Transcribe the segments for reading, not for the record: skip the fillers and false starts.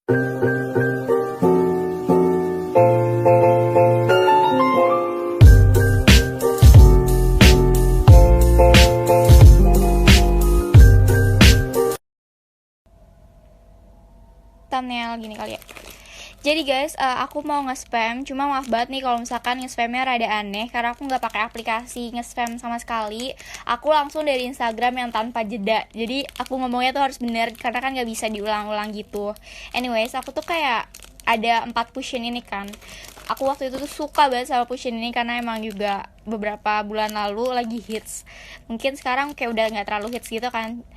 Thumbnail gini kali ya. Jadi guys, aku mau nge-spam, cuma maaf banget nih kalau misalkan nge-spamnya rada aneh, karena aku nggak pakai aplikasi nge-spam sama sekali. Aku langsung dari Instagram yang tanpa jeda. Jadi aku ngomongnya tuh harus bener, karena kan nggak bisa diulang-ulang gitu. Anyways, aku tuh kayak ada 4 pushin ini kan. Aku waktu itu tuh suka banget sama pushin ini karena emang juga beberapa bulan lalu lagi hits. Mungkin sekarang kayak udah nggak terlalu hits gitu kan.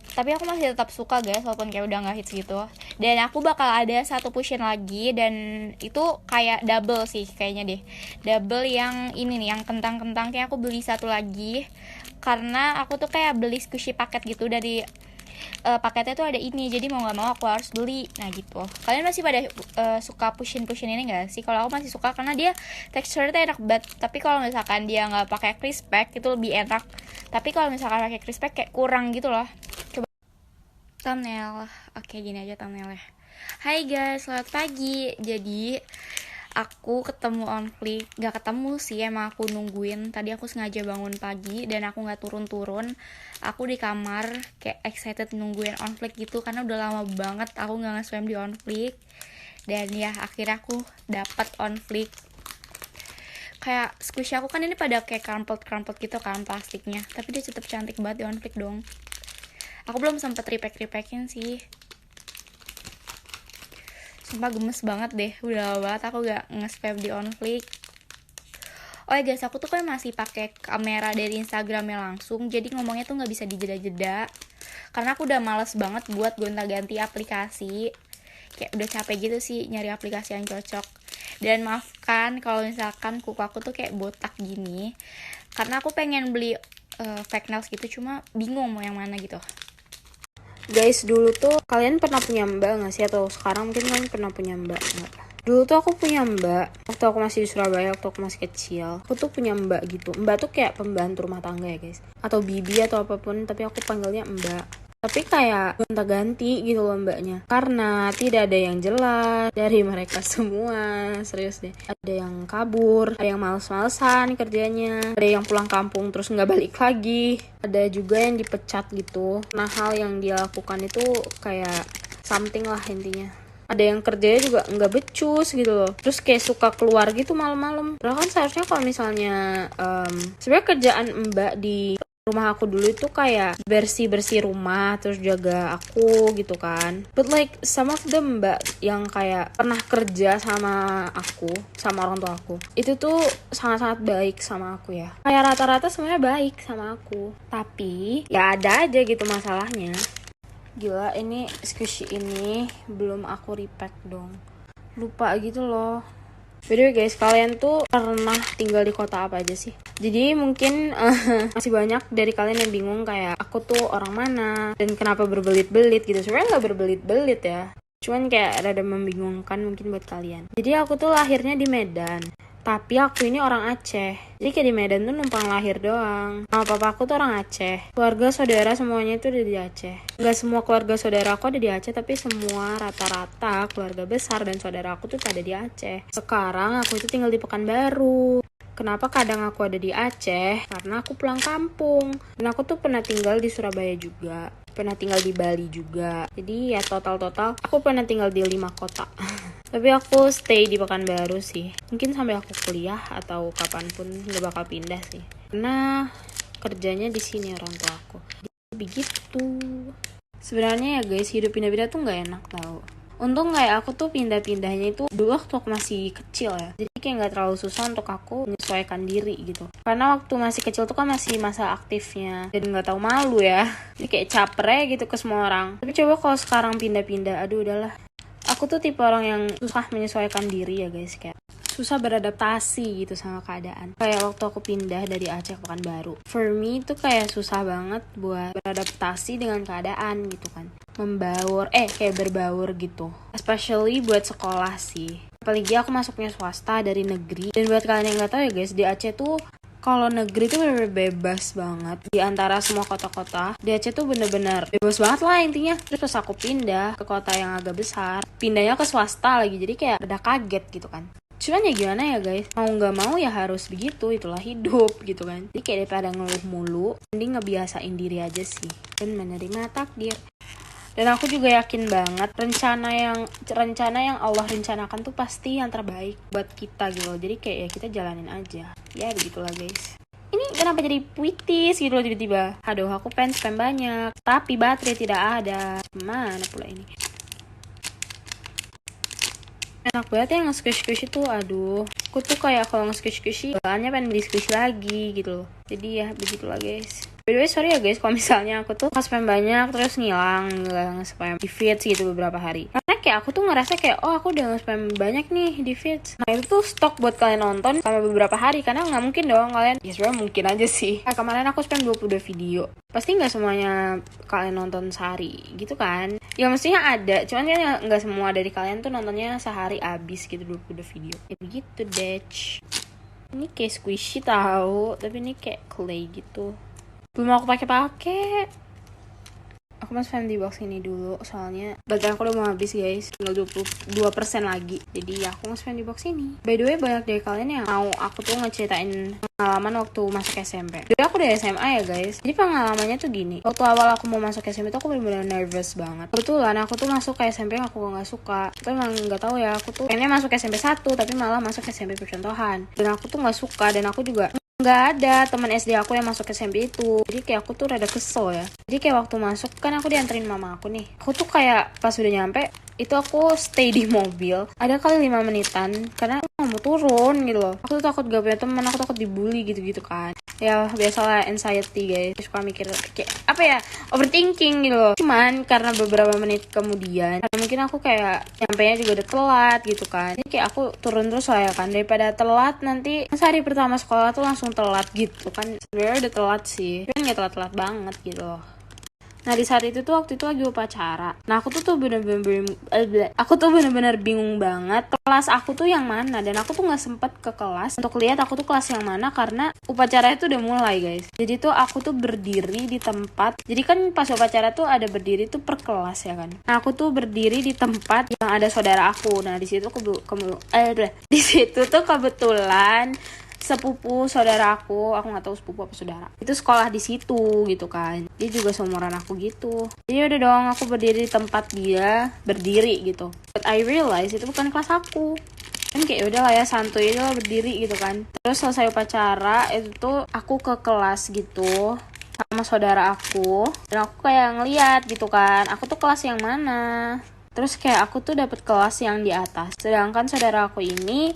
Tapi aku masih tetap suka guys, walaupun kayak udah nggak hits gitu. Dan aku bakal ada satu pushin lagi, dan itu kayak double sih kayaknya deh. Double yang ini nih, yang kentang-kentang, kayak aku beli satu lagi karena aku tuh kayak beli squishy paket gitu dari paketnya tuh ada ini, jadi mau nggak mau aku harus beli. Nah gitu. Kalian masih pada suka pushin ini nggak sih? Kalau aku masih suka karena dia teksturnya enak banget. Tapi kalau misalkan dia nggak pakai crisp pack itu lebih enak. Tapi kalau misalkan pakai crisp pack kayak kurang gitu loh. Coba thumbnail. Oke, gini aja thumbnailnya. Hai guys, selamat pagi. Jadi aku ketemu OnFlick, gak ketemu sih, emang aku nungguin. Tadi aku sengaja bangun pagi dan aku gak turun-turun. Aku di kamar kayak excited nungguin OnFlick gitu, karena udah lama banget aku gak nge-spam di OnFlick. Dan ya akhirnya aku dapet OnFlick. Kayak squishy aku kan ini pada kayak crumplet gitu kan plastiknya, tapi dia tetap cantik banget di OnFlick dong. Aku belum sempet repack-repackin sih. Sumpah gemes banget deh, udah lama banget aku gak nge-spam di OnFlick. Oh ya guys, aku tuh kan masih pakai kamera dari Instagramnya langsung, jadi ngomongnya tuh gak bisa dijeda-jeda. Karena aku udah males banget buat gonta-ganti aplikasi. Kayak udah capek gitu sih nyari aplikasi yang cocok. Dan maafkan kalau misalkan kuku aku tuh kayak botak gini, karena aku pengen beli fake nails gitu, cuma bingung mau yang mana gitu. Guys, dulu tuh kalian pernah punya mbak gak sih? Atau sekarang mungkin kalian pernah punya mbak gak? Dulu tuh aku punya mbak waktu aku masih di Surabaya, waktu aku masih kecil. Aku tuh punya mbak gitu. Mbak tuh kayak pembantu rumah tangga ya guys, atau bibi atau apapun, tapi aku panggilnya mbak. Tapi kayak gonta-ganti gitu loh mbaknya, karena tidak ada yang jelas dari mereka semua. Serius deh, ada yang kabur, ada yang males-malesan kerjanya, ada yang pulang kampung terus nggak balik lagi, ada juga yang dipecat gitu. Nah, hal yang dia lakukan itu kayak something lah intinya. Ada yang kerjanya juga nggak becus gitu loh, terus kayak suka keluar gitu malam-malam. Padahal kan seharusnya kalau misalnya sebenarnya kerjaan mbak di rumah aku dulu itu kayak bersih-bersih rumah, terus jaga aku gitu kan. But like some of them mbak yang kayak pernah kerja sama aku, sama orang tua aku, itu tuh sangat-sangat baik sama aku ya. Kayak rata-rata sebenarnya baik sama aku. Tapi ya ada aja gitu masalahnya. Gila, ini squishy ini belum aku repack dong. Lupa gitu loh. By the way guys, kalian tuh pernah tinggal di kota apa aja sih? Jadi mungkin masih banyak dari kalian yang bingung kayak aku tuh orang mana dan kenapa berbelit-belit gitu. Sebenarnya nggak berbelit-belit ya, cuman kayak rada membingungkan mungkin buat kalian. Jadi aku tuh lahirnya di Medan, tapi aku ini orang Aceh. Jadi kayak di Medan tuh numpang lahir doang. Mama papa aku tuh orang Aceh. Keluarga saudara semuanya itu ada di Aceh. Gak semua keluarga saudara aku ada di Aceh, tapi semua rata-rata keluarga besar dan saudara aku tuh ada di Aceh. Sekarang aku itu tinggal di Pekanbaru. Kenapa kadang aku ada di Aceh? Karena aku pulang kampung. Dan aku tuh pernah tinggal di Surabaya juga, pernah tinggal di Bali juga. Jadi ya total aku pernah tinggal di 5 kota. Tapi aku stay di Pekanbaru sih. Mungkin sampai aku kuliah atau kapanpun gak bakal pindah sih. Karena kerjanya di sini orang tua aku. Jadi begitu. Sebenarnya ya guys, hidup pindah-pindah tuh gak enak tau. Untung kayak aku tuh pindah-pindahnya itu dulu waktu aku masih kecil ya. Jadi kayak gak terlalu susah untuk aku menyesuaikan diri gitu. Karena waktu masih kecil tuh kan masih masa aktifnya, dan gak tahu malu ya. Jadi kayak caper ya gitu ke semua orang. Tapi coba kalau sekarang pindah-pindah, aduh udahlah. Aku tuh tipe orang yang susah menyesuaikan diri ya guys, kayak susah beradaptasi gitu sama keadaan. Kayak waktu aku pindah dari Aceh ke Pekanbaru, for me itu kayak susah banget buat beradaptasi dengan keadaan gitu kan. Kayak berbaur gitu. Especially buat sekolah sih. Apalagi aku masuknya swasta dari negeri. Dan buat kalian yang gak tahu ya guys, di Aceh tuh Kalau negeri tuh bener-bener bebas banget. Di antara semua kota-kota, di Aceh tuh bener-bener bebas banget lah intinya. Terus pas aku pindah ke kota yang agak besar, pindahnya ke swasta lagi, jadi kayak udah kaget gitu kan. Cuman ya gimana ya guys, mau gak mau ya harus begitu, itulah hidup gitu kan. Jadi kayak daripada ngeluh mulu, mending ngebiasain diri aja sih dan menerima takdir. Dan aku juga yakin banget rencana yang Allah rencanakan tuh pasti yang terbaik buat kita gitu loh. Jadi kayak ya kita jalanin aja. Ya begitulah guys. Ini kenapa jadi puitis gitu loh tiba-tiba. Aduh, aku pengen spam banyak, tapi baterai tidak ada. Mana pula ini? Enak banget ya nge-squish-squish itu. Aduh, aku tuh kayak kalau nge-squish-squish bahannya pengen di-squish lagi gitu loh. Jadi ya begitulah guys. By the way, sorry ya guys kalau misalnya aku tuh nge-spam banyak terus ngilang, nge-spam di feeds gitu beberapa hari. Karena kayak aku tuh ngerasa kayak, oh aku udah nge-spam banyak nih di feeds. Nah itu tuh stok buat kalian nonton selama beberapa hari. Karena nggak mungkin dong kalian, ya sebenarnya mungkin aja sih. Nah, kemarin aku spam 22 video. Pasti nggak semuanya kalian nonton sehari gitu kan. Ya mestinya ada, cuman kan nggak semua dari kalian tuh nontonnya sehari abis gitu 22 video. Ya begitu deh. Ini kayak squishy tahu, tapi ini kayak clay gitu. Belum aku pakai. Aku masuk di box ini dulu, soalnya baterai aku udah mau habis guys, tinggal 22% lagi. Jadi ya aku masuk di box ini. By the way, banyak dari kalian yang mau aku tuh ngeceritain pengalaman waktu masuk SMP. Jadi aku dari SMA ya guys. Jadi pengalamannya tuh gini, waktu awal aku mau masuk SMP tuh aku bener-bener nervous banget. Kebetulan aku tuh masuk ke SMP yang aku gak suka. Tapi emang gak tahu ya, aku tuh pengennya masuk SMP 1 tapi malah masuk SMP percontohan. Dan aku tuh gak suka, dan aku juga nggak ada teman SD aku yang masuk SMP itu. Jadi kayak aku tuh rada kesel ya. Jadi kayak waktu masuk kan aku dianterin mama aku nih. Aku tuh kayak pas udah nyampe itu aku stay di mobil ada kali 5 menitan karena aku gak mau turun gitu loh. Aku tuh takut gak punya teman, aku takut dibully gitu-gitu kan. Ya biasalah anxiety guys, suka mikir kayak apa ya, overthinking gitu loh. Cuman karena beberapa menit kemudian karena mungkin aku kayak nyampenya juga udah telat gitu kan. Jadi kayak aku turun terus lah ya kan, daripada telat nanti hari pertama sekolah tuh langsung telat gitu kan. Sebenarnya udah telat sih, kan gak telat-telat banget gitu loh. Nah di saat itu tuh waktu itu lagi upacara. Nah aku tuh bener-bener bingung banget kelas aku tuh yang mana. Dan aku tuh gak sempet ke kelas untuk lihat aku tuh kelas yang mana karena upacara itu udah mulai guys. Jadi tuh aku tuh berdiri di tempat. Jadi kan pas upacara tuh ada berdiri tuh per kelas ya kan. Nah aku tuh berdiri di tempat yang ada saudara aku. Nah di situ di situ tuh kebetulan sepupu saudara aku nggak tahu sepupu apa saudara, itu sekolah di situ gitu kan. Dia juga seumuran aku gitu. Jadi udah dong aku berdiri di tempat dia berdiri gitu. But I realize itu bukan kelas aku. Kan kayak udah lah ya, santuy aja lah berdiri gitu kan. Terus selesai upacara itu tuh aku ke kelas gitu sama saudara aku. Dan aku kayak ngeliat gitu kan, aku tuh kelas yang mana. Terus kayak aku tuh dapet kelas yang di atas, sedangkan saudara aku ini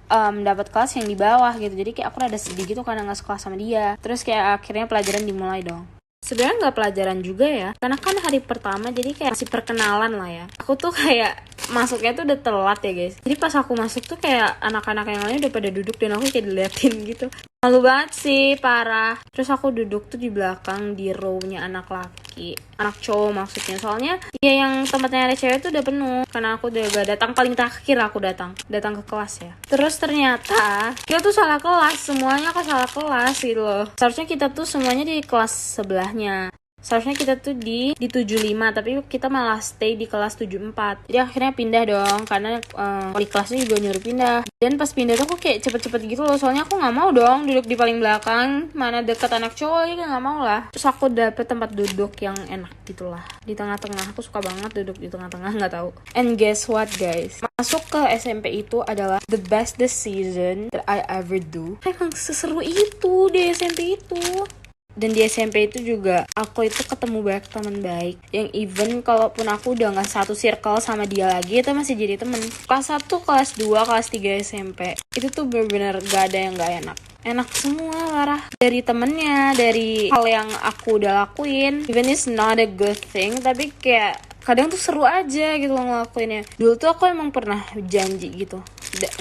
dapat kelas yang di bawah gitu. Jadi kayak aku rada sedih gitu karena nggak sekelas sama dia. Terus kayak akhirnya pelajaran dimulai dong. Sebenarnya nggak pelajaran juga ya, karena kan hari pertama jadi kayak masih perkenalan lah ya. Aku tuh kayak masuknya tuh udah telat ya guys. Jadi pas aku masuk tuh kayak anak-anak yang lain udah pada duduk dan aku kayak diliatin gitu. Malu banget sih, parah. Terus aku duduk tuh di belakang di row-nya anak laki, anak cowok maksudnya. Soalnya ya yang tempatnya ada cewek tuh udah penuh karena aku udah gak datang, paling terakhir aku datang ke kelas ya. Terus ternyata kita tuh salah kelas, semuanya aku salah kelas gitu loh. Seharusnya kita tuh semuanya di kelas sebelahnya. Seharusnya kita tuh di 75, tapi kita malah stay di kelas 74. Jadi akhirnya pindah dong, karena wali kelasnya juga nyuruh pindah. Dan pas pindah tuh aku kayak cepet-cepet gitu loh, soalnya aku gak mau dong duduk di paling belakang, mana deket anak cowok, ya gak mau lah. Terus aku dapet tempat duduk yang enak gitu lah, di tengah-tengah. Aku suka banget duduk di tengah-tengah, gak tahu. And guess what guys, masuk ke SMP itu adalah the best decision that I ever do. Emang seseru itu di SMP itu. Dan di SMP itu juga aku itu ketemu banyak teman baik yang even kalaupun aku udah gak satu circle sama dia lagi, itu masih jadi temen. Kelas 1, kelas 2, kelas 3 SMP itu tuh bener-bener gak ada yang gak enak. Enak semua parah. Dari temennya, dari hal yang aku udah lakuin. Even it's not a good thing, tapi kayak kadang tuh seru aja gitu ngelakuinnya. Dulu tuh aku emang pernah janji gitu,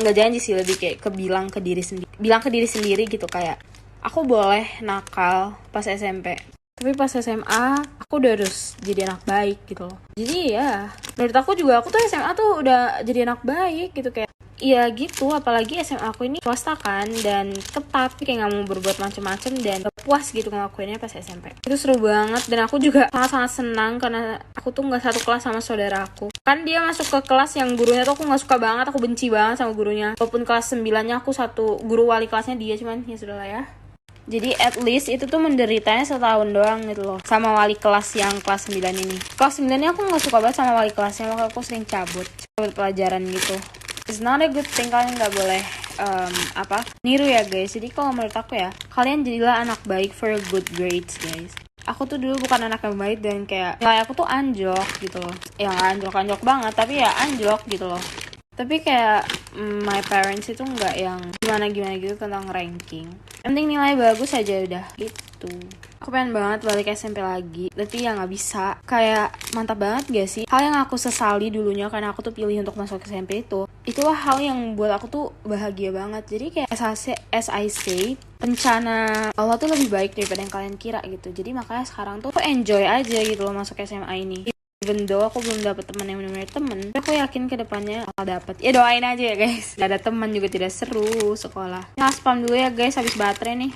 nggak janji sih, lebih kayak bilang ke diri sendiri gitu, kayak aku boleh nakal pas SMP, tapi pas SMA aku udah harus jadi anak baik gitu loh. Jadi ya menurut aku juga aku tuh SMA tuh udah jadi anak baik gitu, kayak Iya gitu, apalagi SMA aku ini swasta kan, dan ketat, kayak nggak mau berbuat macam-macam dan gak puas gitu ngelakuinnya pas SMP. Itu seru banget, dan aku juga sangat-sangat senang karena aku tuh nggak satu kelas sama saudara aku. Kan dia masuk ke kelas yang gurunya tuh aku nggak suka banget, aku benci banget sama gurunya. Walaupun kelas 9-nya aku satu guru wali kelasnya dia, cuman ya sudah lah ya. Jadi at least itu tuh menderitanya setahun doang gitu loh sama wali kelas yang kelas 9 ini. Kelas 9 ini aku gak suka banget sama wali kelasnya, makanya aku sering cabut pelajaran gitu. It's not a good thing, kalian gak boleh niru ya guys. Jadi kalau menurut aku ya, kalian jadilah anak baik for good grades guys. Aku tuh dulu bukan anak yang baik dan kayak nilai aku tuh anjlok gitu loh. Ya gak anjlok-anjlok banget, tapi ya anjlok gitu loh. Tapi kayak my parents itu nggak yang gimana-gimana gitu tentang ranking. Yang penting nilai bagus aja udah gitu. Aku pengen banget balik SMP lagi, tapi ya nggak bisa. Kayak mantap banget gak sih? Hal yang aku sesali dulunya karena aku tuh pilih untuk masuk SMP itulah hal yang buat aku tuh bahagia banget. Jadi kayak as I say, rencana Allah tuh lebih baik daripada yang kalian kira gitu. Jadi makanya sekarang tuh aku enjoy aja gitu loh masuk SMA ini. Even though aku belum dapet teman yang benar-benar temen, tapi aku yakin kedepannya bakal dapet. Ya doain aja ya guys. Gak ada teman juga tidak seru sekolah. Ya spam dulu ya guys, habis baterai nih.